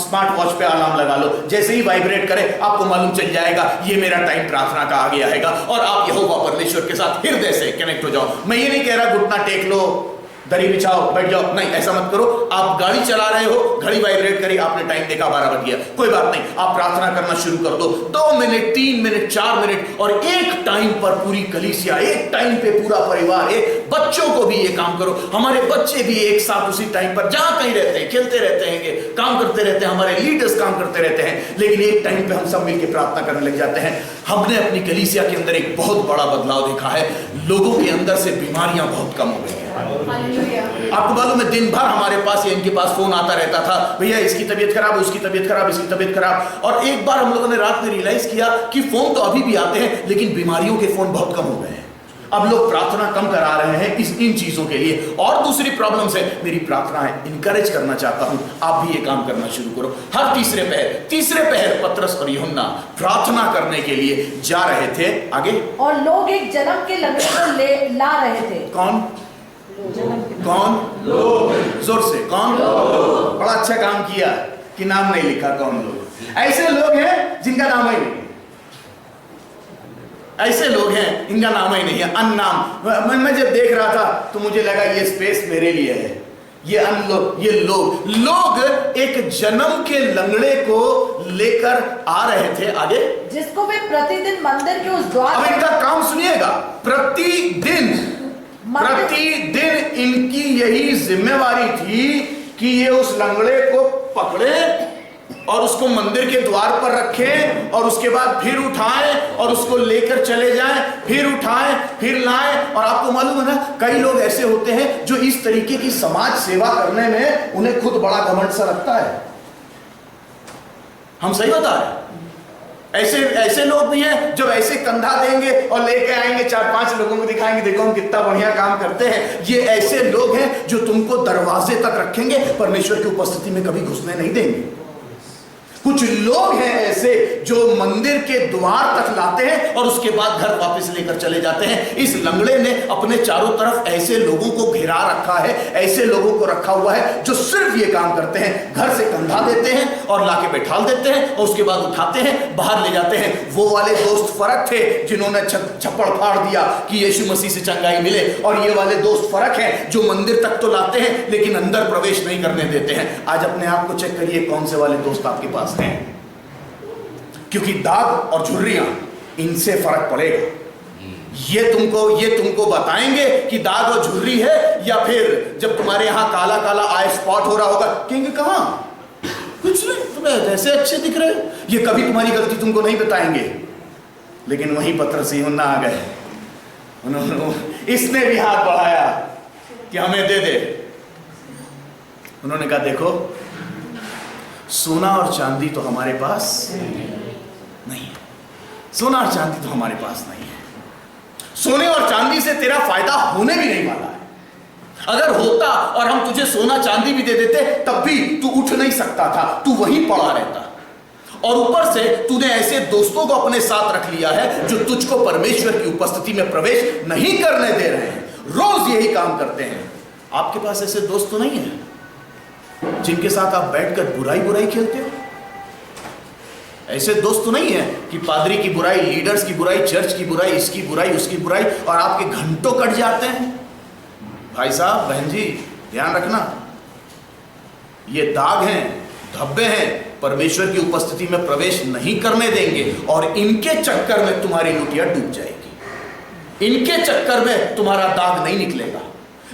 स्मार्ट वॉच पे अलार्म लगा लो, जैसे ही वाइब्रेट करे आपको मालूम चल जाएगा ये मेरा टाइम प्रार्थना का आ गया है और आप यहोवा परमेश्वर के साथ हृदय से कनेक्ट हो जाओ। मैं ये नहीं कह रहा घुटना टेक लो, दरी बिछाओ, बैठ जाओ, नहीं, ऐसा मत करो। आप गाड़ी चला रहे हो, घड़ी वाइब्रेट करी, आपने टाइम देखा 12 बज गया, कोई बात नहीं, आप प्रार्थना करना शुरू कर दो। 2 मिनट, 3 मिनट, 4 मिनट और एक टाइम पर पूरी कलीसिया, एक टाइम पे पूरा परिवार, एक बच्चों को भी ये काम करो। हमारे बच्चे भी एक साथ उसी टाइम पर जहां कहीं रहते हैं, खेलते रहते हैं, काम करते रहते हैं, हमारे लीडर्स काम करते रहते हैं, लेकिन एक टाइम पे हम सब मिलकर प्रार्थना करने लग जाते हैं। हमने अपनी कलीसिया के अंदर एक बहुत बड़ा बदलाव देखा है। लोगों के अंदर से बीमारियां बहुत कम हो गई हैं। आपको मालूम है दिन भर हमारे पास या इनके पास फोन आता रहता था, भैया इसकी तबीयत खराब, उसकी तबीयत खराब, इसकी तबीयत खराब। और एक बार हम लोगों ने रात में रियलाइज किया कि फोन तो अभी भी आते हैं, लेकिन बीमारियों के फोन बहुत कम हो गए हैं। अब लोग प्रार्थना कम करा रहे हैं इन चीजों के लिए। और दूसरी प्रॉब्लम से मेरी प्रार्थना है, इनकरेज करना चाहता हूं आप भी ये काम करना शुरू करो। हर तीसरे पहर पतरस और यूहन्ना प्रार्थना करने के लिए जा रहे थे। आगे, और लोग एक जन्म के लंगड़े को ला रहे थे। कौन लोग? जोर से, कौन लोग? बड़ा अच्छा काम किया कि नाम नहीं लिखा। कौन लोग? ऐसे लोग हैं जिनका नाम ही नहीं, ऐसे लोग हैं इनका नाम ही नहीं है, अननाम। मैं जब देख रहा था तो मुझे लगा ये स्पेस मेरे लिए है। ये लोग एक जन्म के लंगड़े को लेकर आ रहे थे। आगे, जिसको वे प्रतिदिन मंदिर के उस द्वार। अब इनका काम सुनिएगा, प्रतिदिन इनकी यही जिम्मेवारी थी कि ये उस लंगड़े को पकड़े और उसको मंदिर के द्वार पर रखें और उसके बाद फिर उठाएं और उसको लेकर चले जाएं, फिर उठाएं, फिर लाएं। और आपको मालूम है ना, कई लोग ऐसे होते हैं जो इस तरीके की समाज सेवा करने में उन्हें खुद बड़ा घमंड सा लगता है। हम सही बता रहे हैं? ऐसे लोग भी हैं जो ऐसे कंधा देंगे और लेके आएंगे, 4-5 लोगों को दिखाएंगे, देखो हम कितना बढ़िया काम करते हैं। ये ऐसे लोग हैं जो तुमको दरवाजे तक रखेंगे, परमेश्वर की उपस्थिति में कभी घुसने नहीं देंगे। कुछ लोग हैं ऐसे जो मंदिर के द्वार तक लाते हैं और उसके बाद घर वापस लेकर चले जाते हैं। इस लंगड़े ने अपने चारों तरफ ऐसे लोगों को घिरा रखा है, ऐसे लोगों को रखा हुआ है जो सिर्फ ये काम करते हैं, घर से कंधा देते हैं और लाके बैठा देते हैं और उसके बाद उठाते हैं, बाहर ले जाते हैं। वो वाले दोस्त फर्क थे जिन्होंने छप्पड़ फाड़ दिया कि यीशु मसीह से चंगाई मिले, और ये वाले दोस्त फर्क हैं जो मंदिर तक तो लाते हैं लेकिन अंदर प्रवेश नहीं करने देते हैं। आज अपने आप को चेक करिए, कौन से वाले दोस्त आपके पास हैं, क्योंकि दाग और झुर्रियां, इनसे फर्क पड़ेगा। ये तुमको बताएंगे कि दाग और झुर्री है, या फिर जब तुम्हारे यहां काला काला आई स्पॉट हो रहा होगा कहेंगे कहां, कुछ नहीं, तुम्हें जैसे अच्छे दिख रहे हो। ये कभी तुम्हारी गलती तुमको नहीं बताएंगे। लेकिन वहीं पतरस यूहन्ना आ गए, उन्होंने इसने भी हाथ बढ़ाया कि हमें दे दे। उन्होंने कहा देखो, सोना और चांदी तो हमारे पास नहीं है, सोना और चांदी तो हमारे पास नहीं है। सोने और चांदी से तेरा फायदा होने भी नहीं वाला है। अगर होता और हम तुझे सोना चांदी भी दे देते तब भी तू उठ नहीं सकता था, तू वहीं पड़ा रहता। और ऊपर से तूने ऐसे दोस्तों को अपने साथ रख लिया है जो तुझको परमेश्वर की उपस्थिति में प्रवेश नहीं करने दे रहे हैं, रोज यही काम करते हैं। आपके पास ऐसे दोस्त तो नहीं है जिनके साथ आप बैठकर बुराई खेलते हो? ऐसे दोस्त तो नहीं है कि पादरी की बुराई, लीडर्स की बुराई, चर्च की बुराई, इसकी बुराई, उसकी बुराई, और आपके घंटों कट जाते हैं? भाई साहब, बहन जी, ध्यान रखना, ये दाग हैं, धब्बे हैं, परमेश्वर की उपस्थिति में प्रवेश नहीं करने देंगे। और इनके चक्कर में तुम्हारी लुटिया डूब जाएगी, इनके चक्कर में तुम्हारा दाग नहीं निकलेगा।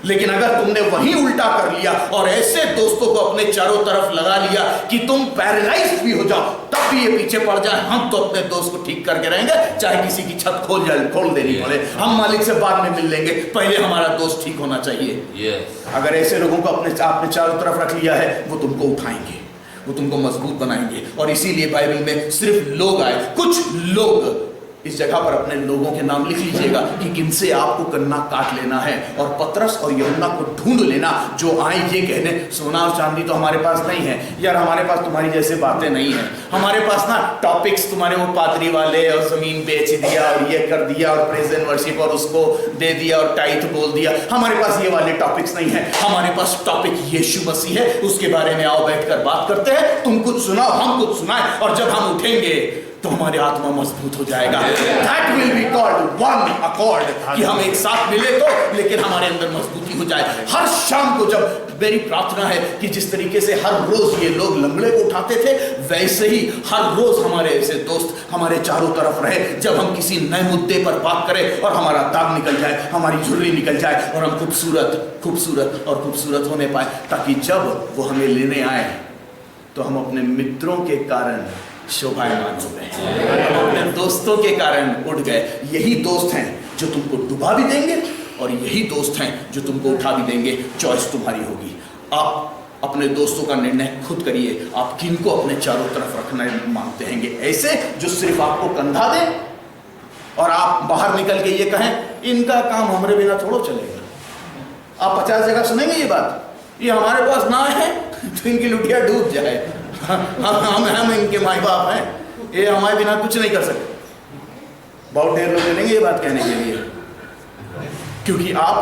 लेकिन अगर तुमने वही उल्टा कर लिया और ऐसे दोस्तों को अपने चारों तरफ लगा लिया कि तुम पैरालाइज भी हो जाओ, तब भी ये पीछे पड़ जाए, हम तो अपने दोस्त को ठीक करके रहेंगे, चाहे किसी की छत खोल देनी पड़े, हम मालिक से बाद में मिल लेंगे, पहले हमारा दोस्त ठीक होना चाहिए। अगर ऐसे लोगों को अपने चारों तरफ रख लिया है, वो तुमको उठाएंगे, वो तुमको मजबूत बनाएंगे। और इसीलिए बाइबल में सिर्फ लोग आए, कुछ लोग। इस जगह पर अपने लोगों के नाम लिख लीजिएगा कि किनसे आपको कन्ना काट लेना है, और पतरस और यूहन्ना को ढूंढ लेना जो आए ये कहने, सोना और चांदी तो हमारे पास नहीं है यार, हमारे पास तुम्हारी जैसे बातें नहीं है, हमारे पास ना टॉपिक्स तुम्हारे वो पादरी वाले, और जमीन बेच दिया और ये कर दिया और प्रेज एंड वर्शिप और उसको दे दिया और टाइट बोल दिया, हमारे पास ये वाले टॉपिक्स नहीं है। हमारे पास टॉपिक यीशु मसीह है, उसके बारे में आओ बैठकर बात करते हैं, तुम कुछ सुनाओ, हम कुछ सुनाए, और जब हम उठेंगे तो हमारी आत्मा मजबूत हो जाएगा। That will be called one accord, कि हम एक साथ मिले तो, लेकिन हमारे अंदर मजबूती हो जाए। हर शाम को जब मेरी प्रार्थना है कि जिस तरीके से हर रोज ये लोग लंगड़े को उठाते थे, वैसे ही हर रोज हमारे ऐसे दोस्त हमारे चारों तरफ रहे। जब हम किसी नए मुद्दे पर बात करें और हमारा दाग निकल जाए, हमारी झुर्री निकल जाए, और हम खूबसूरत होने पाए, ताकि जब वो हमें लेने आए तो हम अपने मित्रों के कारण शोभायमान हो गए, अपने दोस्तों के कारण उठ गए। यही दोस्त हैं जो तुमको डुबा भी देंगे और यही दोस्त हैं जो तुमको उठा भी देंगे। चॉइस तुम्हारी होगी। आप अपने दोस्तों का निर्णय खुद करिए। आप किनको अपने चारों तरफ रखना मांगते हैं? ऐसे जो सिर्फ आपको कंधा दें और आप बाहर निकल के ये कहें इनका काम हमारे बिना थोड़ा चलेगा। आप 50 जगह सुनेंगे ये बात, ये हमारे पास ना है तो इनकी लुटिया डूब जाए, हम इनके माई बाप हैं, ये हमारे बिना कुछ नहीं कर सकते। बहुत ढेर लोग मिलेंगे ये बात कहने के लिए, क्योंकि आप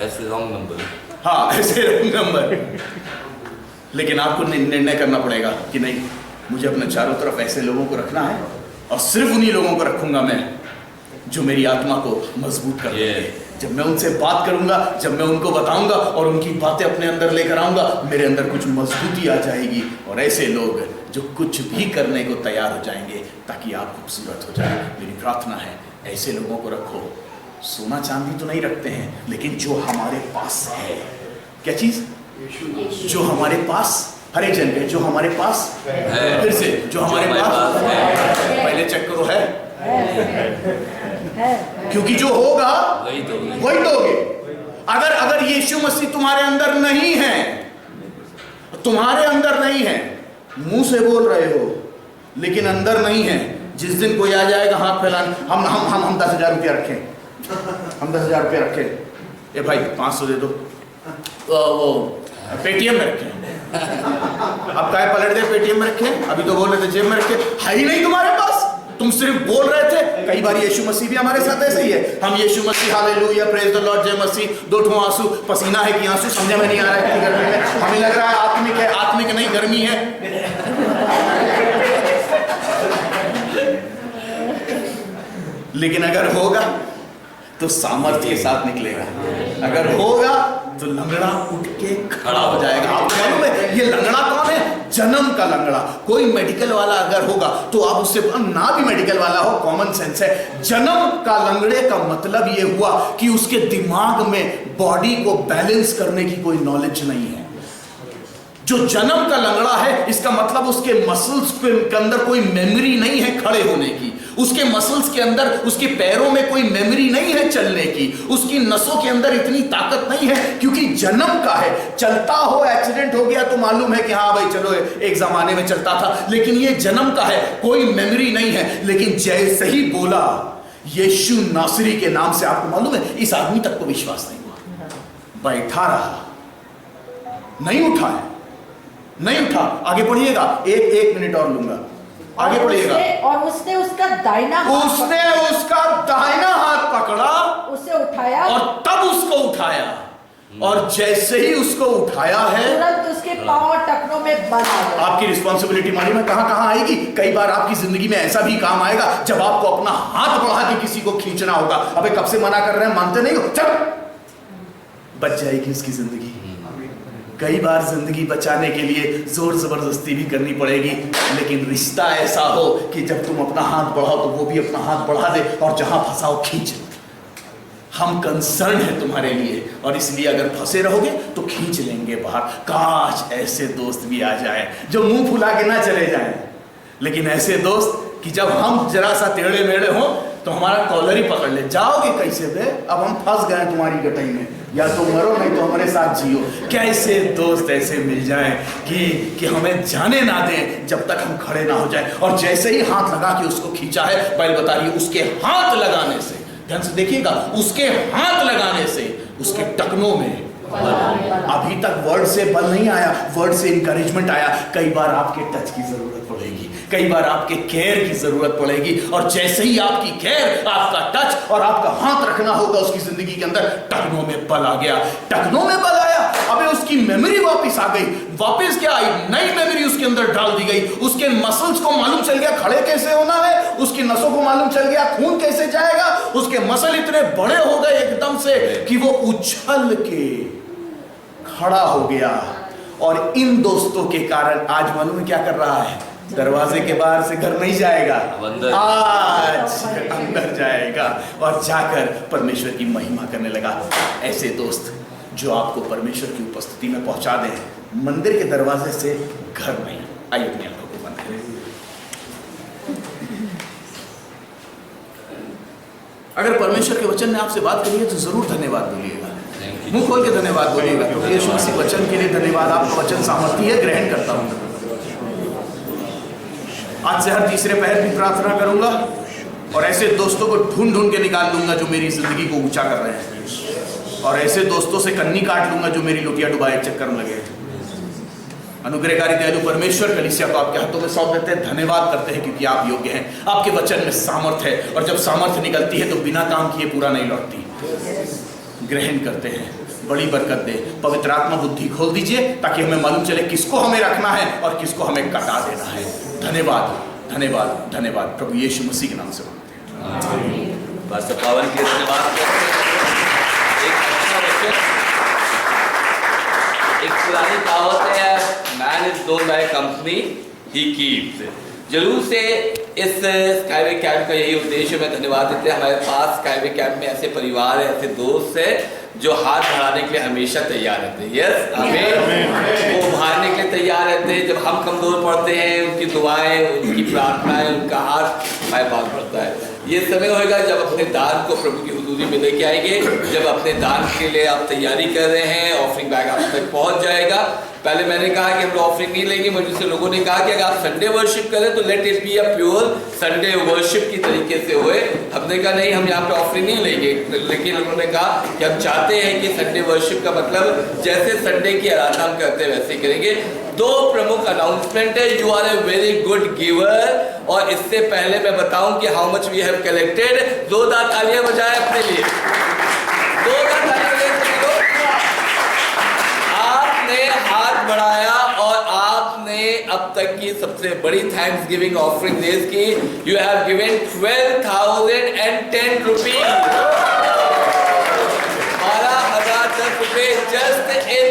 ऐसे रॉन्ग नंबर, हाँ ऐसे रॉन्ग नंबर। लेकिन आपको निर्णय करना पड़ेगा कि नहीं, मुझे अपने चारों तरफ ऐसे लोगों को रखना है और सिर्फ उन्हीं लोगों को रखूंगा मैं जो मेरी आत्मा को मजबूत कर देंगे। जब मैं उनसे बात करूंगा, जब मैं उनको बताऊंगा और उनकी बातें अपने अंदर लेकर आऊंगा, मेरे अंदर कुछ मजबूती आ जाएगी और ऐसे लोग जो कुछ भी करने को तैयार हो जाएंगे ताकि आप खूबसूरत हो जाए। मेरी प्रार्थना है ऐसे लोगों को रखो। सोना चांदी तो नहीं रखते हैं, लेकिन जो हमारे पास है, क्या चीज? जो हमारे पास, हर एक जन के जो हमारे पास है। फिर से जो हमारे पास है, पहले चेक करो है, क्योंकि जो होगा वही दोगे। अगर यीशु मसीह तुम्हारे अंदर नहीं है, तुम्हारे अंदर नहीं है, मुंह से बोल रहे हो लेकिन अंदर नहीं है, जिस दिन कोई आ जाएगा हाथ फैलाने, हम 10,000 रुपया रखें, हम 10,000 रुपया रखें, ए भाई 500 दे दो, वो पेटीएम में रखें। अब काय पलट दे, पेटीएम में रखें, अभी तो बोल रहे थे जेब में रखें, है ही नहीं तुम्हारे पास, तुम सिर्फ बोल रहे थे। कई बार यीशु मसीह भी हमारे साथ ऐसे ही है। हम यीशु मसीह हालेलुया प्रेज द लॉर्ड, जय मसीह, 2 ठो आंसू, पसीना है कि आंसू समझ में नहीं आ रहा है कि गर्मी में, हमें लग रहा है आत्मिक है, आत्मिक नहीं गर्मी है। लेकिन अगर होगा तो सामर्थ्य के साथ निकलेगा, अगर होगा तो लंगड़ा उठ के खड़ा हो जाएगा। आपको मालूम है ये लंगड़ा कौन है? जन्म का लंगड़ा। कोई मेडिकल वाला अगर होगा तो आप उससे, ना भी मेडिकल वाला हो, कॉमन सेंस है। जन्म का लंगड़े का मतलब ये हुआ कि उसके दिमाग में बॉडी को बैलेंस करने की कोई नॉलेज नहीं है। जो जन्म का लंगड़ा है, इसका मतलब उसके मसल्स के अंदर कोई मेमोरी नहीं है खड़े होने की, उसके मसल्स के अंदर, उसके पैरों में कोई मेमोरी नहीं है चलने की, उसकी नसों के अंदर इतनी ताकत नहीं है, क्योंकि जन्म का है। चलता हो, एक्सीडेंट हो गया तो मालूम है कि हाँ भाई चलो एक जमाने में चलता था, लेकिन ये जन्म का है, कोई मेमोरी नहीं है। लेकिन जैसे ही बोला यीशु नासरी के नाम से, आपको मालूम है इस आदमी तक को विश्वास नहीं हुआ, बैठा रहा, नहीं उठा है, नहीं उठा। आगे पढ़िएगा, एक मिनट और लूंगा, आगे पढ़िएगा। और उसने उसका दाहिना हाथ पकड़ा, उसे उठाया और तब उसको उठाया, और जैसे ही उसको उठाया है तुरंत उसके पांव और टखनों में बल आ गया। आपकी रिस्पॉन्सिबिलिटी मालूम है कहां आएगी? कई बार आपकी जिंदगी में ऐसा भी काम आएगा जब आपको अपना हाथ बढ़ा के किसी को खींचना होगा। अबे कब से मना कर रहे हैं, मानते नहीं हो, चल, बच जाएगी उसकी जिंदगी। कई बार जिंदगी बचाने के लिए जोर जबरदस्ती भी करनी पड़ेगी, लेकिन रिश्ता ऐसा हो कि जब तुम अपना हाथ बढ़ाओ तो वो भी अपना हाथ बढ़ा दे, और जहां फंसाओ खींच। हम कंसर्न है तुम्हारे लिए, और इसलिए अगर फंसे रहोगे तो खींच लेंगे बाहर। काश ऐसे दोस्त भी आ जाए जो मुंह फुला के ना चले जाएं, लेकिन ऐसे दोस्त कि जब हम जरा सा टेढ़े मेढ़े हो तो हमारा कॉलर ही पकड़ ले, जाओगे कैसे बे, अब हम फंस गए तुम्हारी गटाई में, या तो मरो नहीं तो हमारे साथ जियो। कैसे दोस्त ऐसे मिल जाएं कि हमें जाने ना दें जब तक हम खड़े ना हो जाएं। और जैसे ही हाथ लगा के उसको खींचा है, पहले बता रही है, उसके हाथ लगाने से, ध्यान से देखिएगा, उसके हाथ लगाने से उसके टखनों में, अभी तक वर्ड से बल नहीं आया, वर्ड से इंकरेजमेंट आया। कई बार आपके टच की जरूरत पड़ेगी, कई बार आपके केयर की जरूरत पड़ेगी, और जैसे ही आपकी केयर, आपका टच और आपका हाथ रखना होगा उसकी जिंदगी के अंदर, टखनों में बल आ गया, टखनों में बल आया। अबे उसकी मेमोरी वापस आ गई, वापस क्या आई, नई मेमोरी उसके अंदर डाल दी गई। उसके मसल्स को मालूम चल गया खड़े कैसे होना है, उसकी नसों को मालूम चल गया खून कैसे जाएगा। उसके मसल इतने बड़े हो गए एकदम से कि वो उछल के खड़ा हो गया। और इन दोस्तों के कारण आज मालूम है क्या कर रहा है, दरवाजे के बाहर से घर नहीं जाएगा, आज अंदर जाएगा और जाकर परमेश्वर की महिमा करने लगा। ऐसे दोस्त जो आपको परमेश्वर की उपस्थिति में पहुंचा दें, मंदिर के दरवाजे से घर नहीं। आइए अपनी आंखों को बंद करें। अगर परमेश्वर के वचन ने आपसे बात करी है तो जरूर धन्यवाद बोलिएगा, मुंह खोल के धन्यवाद बोलिएगा। तो यीशु मसीह वचन के लिए धन्यवाद। आपका वचन सामर्थ्य है, ग्रहण करता हूँ। आज से हर तीसरे पहर भी प्रार्थना करूंगा और ऐसे दोस्तों को ढूंढ ढूंढ के निकाल लूंगा जो मेरी जिंदगी को ऊंचा कर रहे हैं, और ऐसे दोस्तों से कन्नी काट लूंगा जो मेरी लुटिया डुबाए चक्कर में लगे। अनुग्रहकारी दयालु परमेश्वर कलीसिया को आपके हाथों में सौंप देते हैं। धन्यवाद करते हैं क्योंकि आप योग्य हैं। आपके वचन में सामर्थ्य है, और जब सामर्थ्य निकलती है तो बिना काम किए पूरा नहीं लौटती। ग्रहण करते हैं, बड़ी बरकत दे। पवित्र आत्मा बुद्धि खोल दीजिए ताकि हमें मालूम चले किसको हमें रखना है और किसको हमें कटा देना है। धन्यवाद, धन्यवाद, धन्यवाद। प्रभु यीशु मसीह के नाम से मांगते हैं। पास्टर पावन के धन्यवाद। एक पुरानी कहावत है, man is known by company he keeps. जरूर से इस स्काईवे कैंप का यही उद्देश्य। मैं धन्यवाद देते हैं हमारे पास स्काईवे कैंप में ऐसे परिवार है, ऐसे दोस्त है जो हाथ बढ़ाने के लिए हमेशा तैयार रहते हैं। यस, हमें वो उभारने के लिए तैयार रहते हैं। जब हम कमजोर पड़ते हैं, उनकी दुआएं, उनकी प्रार्थनाएं, उनका हाथ हमारे पास बढ़ता है। ये समय होगा जब अपने दान को प्रभु की हुजूरी में लेके आएंगे। जब अपने दान के लिए आप तैयारी कर रहे हैं, ऑफरिंग बैग आप तक पहुंच जाएगा। पहले मैंने कहा कि हम लोग ऑफरिंग नहीं लेंगे, मुझसे लोगों ने कहा कि अगर आप संडे वर्शिप करें तो let it be a pure Sunday worship की तरीके से होए। हमने कहा नहीं, हम यहाँ पे ऑफरिंग नहीं लेंगे, लेकिन उन्होंने कहा कि हम चाहते हैं कि संडे वर्शिप का मतलब जैसे संडे की आराधना हम करते हैं वैसे करेंगे। दो प्रमुख अनाउंसमेंट है। You are a very good giver. और इससे पहले मैं बताऊं कि how much we have collected. जोरदार तालियां बजाएं अपने लिए, जोरदार तालियां बजाएं। आपने हाथ बढ़ाया और आपने अब तक की सबसे बड़ी थैंक्स गिविंग ऑफरिंग रेज की। यू हैव गिवन 12,010 रुपीज, 12,010 रुपए जस्ट इन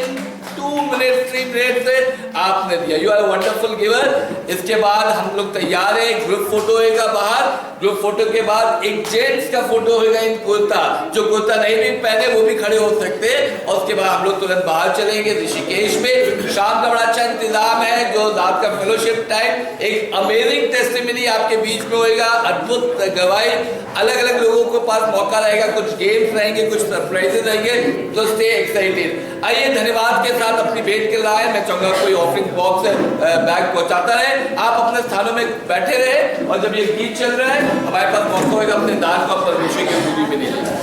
2 मिनट 3 मिनट से आपने दिया। You are wonderful giver. इसके बाद हम लोग तैयार है, ग्रुप फोटो होगा बाहर। ग्रुप फोटो के बाद एक जेंट्स का फोटो होगा इन कुर्ता, जो कुर्ता नहीं भी पहने वो भी खड़े हो सकते हैं। और उसके बाद हम लोग तुरंत बाहर चलेंगे ऋषिकेश में। शाम का बड़ा अच्छा इंतजाम है, जो रात का फेलोशिप टाइम, एक अमेजिंग टेस्टिमनी आपके बीच में होगा, अद्भुत गवाही, अलग अलग लोगों के पास मौका रहेगा, कुछ गेम्स रहेंगे, कुछ सरप्राइजेस रहेंगे। तो स्टे एक्साइटेड। आइए धन्यवाद के साथ अपनी भेंट के लाए। मैं चाहूंगा कोई ऑफरिंग बॉक्स बैग पहुंचाता रहे, आप अपने स्थानों में बैठे रहे, और जब ये गीत चल रहा है हमारे पास मौका होगा अपने दान को परमेश्वर की हुजूरी में लेने का।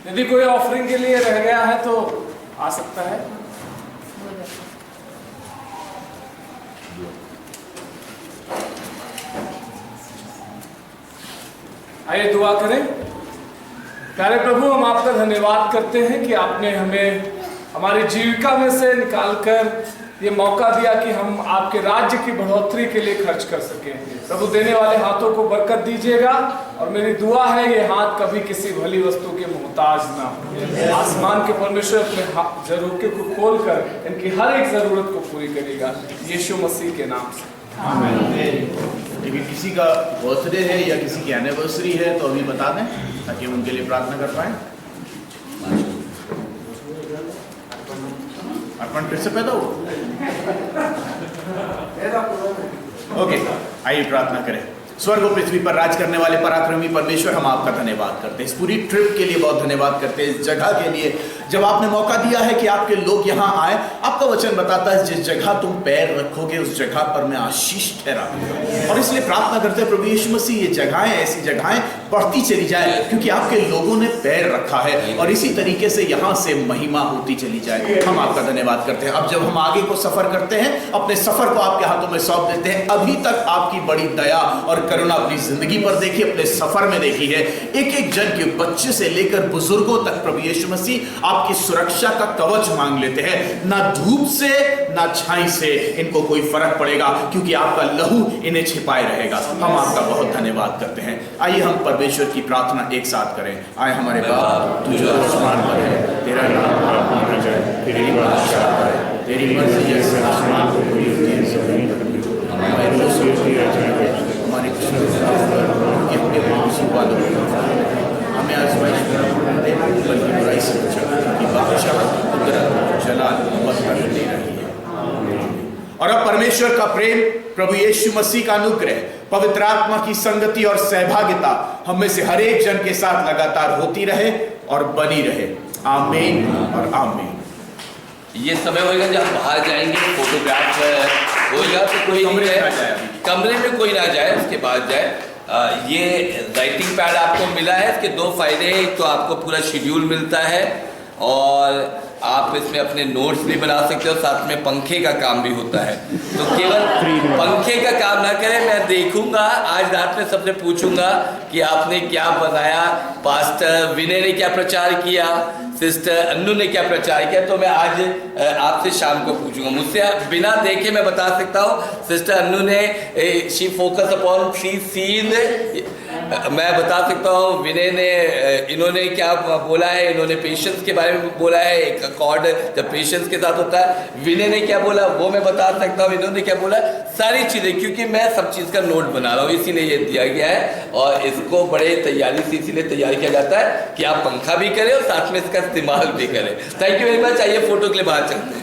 यदि कोई ऑफरिंग के लिए रह गया है तो आ सकता है। आइए दुआ करें। प्यारे प्रभु, हम आपका धन्यवाद करते हैं कि आपने हमें हमारी जीविका में से निकालकर ये मौका दिया कि हम आपके राज्य की बढ़ोतरी के लिए खर्च कर सकें। प्रभु, देने वाले हाथों को बरकत दीजिएगा और मेरी दुआ है ये हाथ कभी किसी भली वस्तु के मोहताज ना हो। आसमान के परमेश्वर अपने जरूरतों को खोलकर इनकी हर एक जरूरत को पूरी करेगा, यीशु मसीह के नाम से। लेकिन किसी का बर्थडे है या किसी की एनिवर्सरी है तो अभी बता दें ताकि उनके लिए प्रार्थना कर पाए। अर्पण फिर से पैदा हो। ओके, आइए प्रार्थना करें। स्वर्ग और पृथ्वी पर राज करने वाले पराक्रमी परमेश्वर, हम आपका धन्यवाद करते हैं इस पूरी ट्रिप के लिए, बहुत धन्यवाद करते हैं इस जगह के लिए जब आपने मौका दिया है कि आपके लोग यहाँ आए। आपका वचन बताता है जिस जगह तुम पैर रखोगे उस जगह पर मैं आशीष ठहरा दूंगा, और इसलिए प्रार्थना करते हैं प्रभु यीशु मसीह ये जगहें, ऐसी जगहें बढ़ती चली जाए क्योंकि आपके लोगों ने पैर रखा है, और इसी तरीके से यहाँ से महिमा होती चली जाए। हम आपका धन्यवाद करते हैं। अब जब हम आगे को सफर करते हैं, अपने सफर को आपके हाथों में सौंप देते हैं। अभी तक आपकी बड़ी दया और करुणा अपनी जिंदगी पर देखी, अपने सफर में देखी है। एक एक जन के, बच्चे से लेकर बुजुर्गों तक प्रभु यीशु मसीह आपकी सुरक्षा का कवच मांग लेते हैं। ना धूप से ना छाई से इनको कोई फर्क पड़ेगा क्योंकि आपका लहू इन्हें छिपाए रहेगा। हम आपका बहुत धन्यवाद करते हैं। आइए हम परमेश्वर की प्रार्थना एक साथ करें। आए हमारे बाप तू जो आसमान पर है, तेरा नाम होना जाए, तेरी बादशाह आए, तेरी मर्जी जैसे आसमान को पूरी होती है जमीन पर भी हो। हमारे रोज की हमारे कि अपने पड़ोसी वालों हमें आजमाइश में दे, बल्कि बुराई से बचा कि बादशाह कुदरत जलाल बरकत दे रही है। और अब परमेश्वर का प्रेम, प्रभु यीशु मसीह का अनुग्रह, पवित्र आत्मा की संगति और सहभागिता हम में से हर एक जन के साथ लगातार होती रहे और बनी रहे। आमीन और आमीन। ये समय होगा जब हम बाहर जाएंगे, फोटोग्राफ होगा तो कोई कमरे में कोई ना जाए, उसके बाद जाए। ये राइटिंग पैड आपको मिला है, इसके दो फायदे हैं। एक तो आपको पूरा शेड्यूल मिलता है और आप इसमें अपने नोट्स भी बना सकते हो, साथ में पंखे का काम भी होता है। तो केवल पंखे का काम ना करें, मैं देखूंगा आज रात में सबसे पूछूंगा कि आपने क्या बनाया, पास्टर विनय ने क्या प्रचार किया, सिस्टर अन्नू ने क्या प्रचार किया, तो मैं आज आपसे शाम को पूछूंगा। मुझसे बिना देखे मैं बता सकता हूँ सिस्टर अन्नू ने शी फोकस अपॉन 3 सीन, मैं बता सकता हूँ विनय ने इन्होंने क्या बोला है, इन्होंने पेशेंस के बारे में बोला है, एक अकॉर्ड जब पेशेंस के साथ होता है। विनय ने क्या बोला वो मैं बता सकता हूँ, इन्होंने क्या बोला, सारी चीज़ें, क्योंकि मैं सब चीज़ का नोट बना रहा हूँ, इसीलिए ये दिया गया है। और इसको बड़े तैयारी से इसीलिए तैयार किया जाता है कि आप पंखा भी करें और साथ में इसका इस्तेमाल भी करें। Thank you very much. आइए फोटो के लिए बाहर चलते हैं।